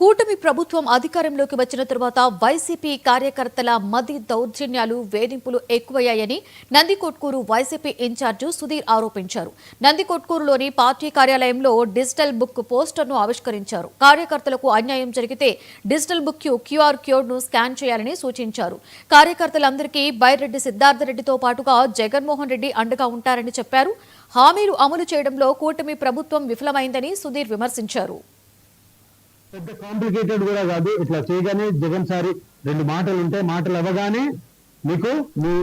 కూటమి ప్రభుత్వం అధికారంలోకి వచ్చిన తర్వాత వైసీపీ కార్యకర్తల మధ్య దౌర్జన్యాలు, వేధింపులు ఎక్కువయ్యాయని నందికొట్కూరు వైసీపీ ఇన్ఛార్జి సుధీర్ ఆరోపించారు. నందికొట్కూరులోని పార్టీ కార్యాలయంలో డిజిటల్ బుక్ పోస్టర్ను ఆవిష్కరించారు. కార్యకర్తలకు అన్యాయం జరిగితే డిజిటల్ బుక్ క్యూఆర్ కోడ్ను స్కాన్ చేయాలని సూచించారు. కార్యకర్తలందరికీ బైరెడ్డి సిద్ధార్థరెడ్డితో పాటుగా జగన్మోహన్ రెడ్డి అండగా ఉంటారని చెప్పారు. హామీలు అమలు చేయడంలో కూటమి ప్రభుత్వం విఫలమైందని సుధీర్ విమర్శించారు. పెద్ద కాంప్లికేటెడ్ కూడా కాదు. ఇట్లా చేయగానే జగన్ సారి రెండు మాటలు ఉంటాయి. మాటలు అవ్వగానే మీకు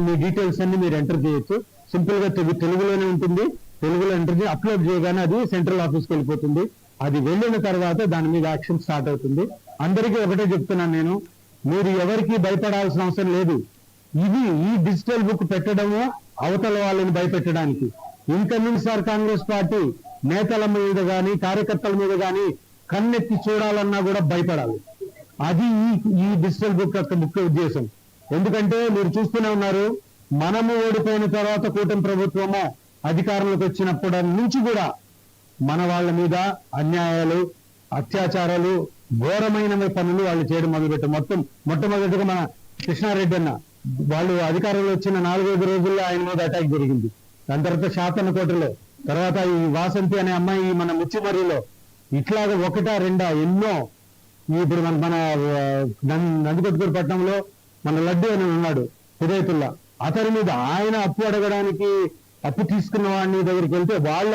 మీ డీటెయిల్స్ అన్ని మీరు ఎంటర్ చేయొచ్చు. సింపుల్ గా తెలుగులోనే ఉంటుంది. తెలుగులో ఎంటర్ చేసి అప్లోడ్ చేయగానే అది సెంట్రల్ ఆఫీస్కి వెళ్ళిపోతుంది. అది వెళ్ళిన తర్వాత దాని మీద యాక్షన్ స్టార్ట్ అవుతుంది. అందరికీ ఒకటే చెప్తున్నాను నేను, మీరు ఎవరికి భయపడాల్సిన అవసరం లేదు. ఈ డిజిటల్ బుక్ పెట్టడము అవతల వాళ్ళని భయపెట్టడానికి. ఇన్కమింగ్ సార్ కాంగ్రెస్ పార్టీ నేతల మీద గాని కార్యకర్తల మీద గాని కన్నెత్తి చూడాలన్నా కూడా భయపడాలి. అది ఈ డిజిటల్ బుక్ యొక్క ముఖ్య ఉద్దేశం. ఎందుకంటే మీరు చూస్తూనే ఉన్నారు, మనము ఓడిపోయిన తర్వాత కూటమి ప్రభుత్వము అధికారంలోకి వచ్చినప్పటి నుంచి కూడా మన వాళ్ళ మీద అన్యాయాలు, అత్యాచారాలు, ఘోరమైన పనులు వాళ్ళు చేయడం మొదలుపెట్టారు. మొట్టమొదటిగా మన కృష్ణారెడ్డి అన్న వాళ్ళు అధికారంలో వచ్చిన 4-5 రోజుల్లో ఆయన మీద అటాక్ జరిగింది. దాని తర్వాత శాతనకోటలో, తర్వాత ఈ వాసంతి అనే అమ్మాయి మన ముచ్చిమర్రిలో, ఇట్లాగా ఒకటా రెండా ఎన్నో. ఇప్పుడు మన నందికొట్కూరు పట్టణంలో మన లడ్డు అని ఉన్నాడు హిదయతుల్లా, అతని మీద ఆయన అప్పు అడగడానికి అప్పు తీసుకున్న వాడిని దగ్గరికి వెళ్తే వాళ్ళ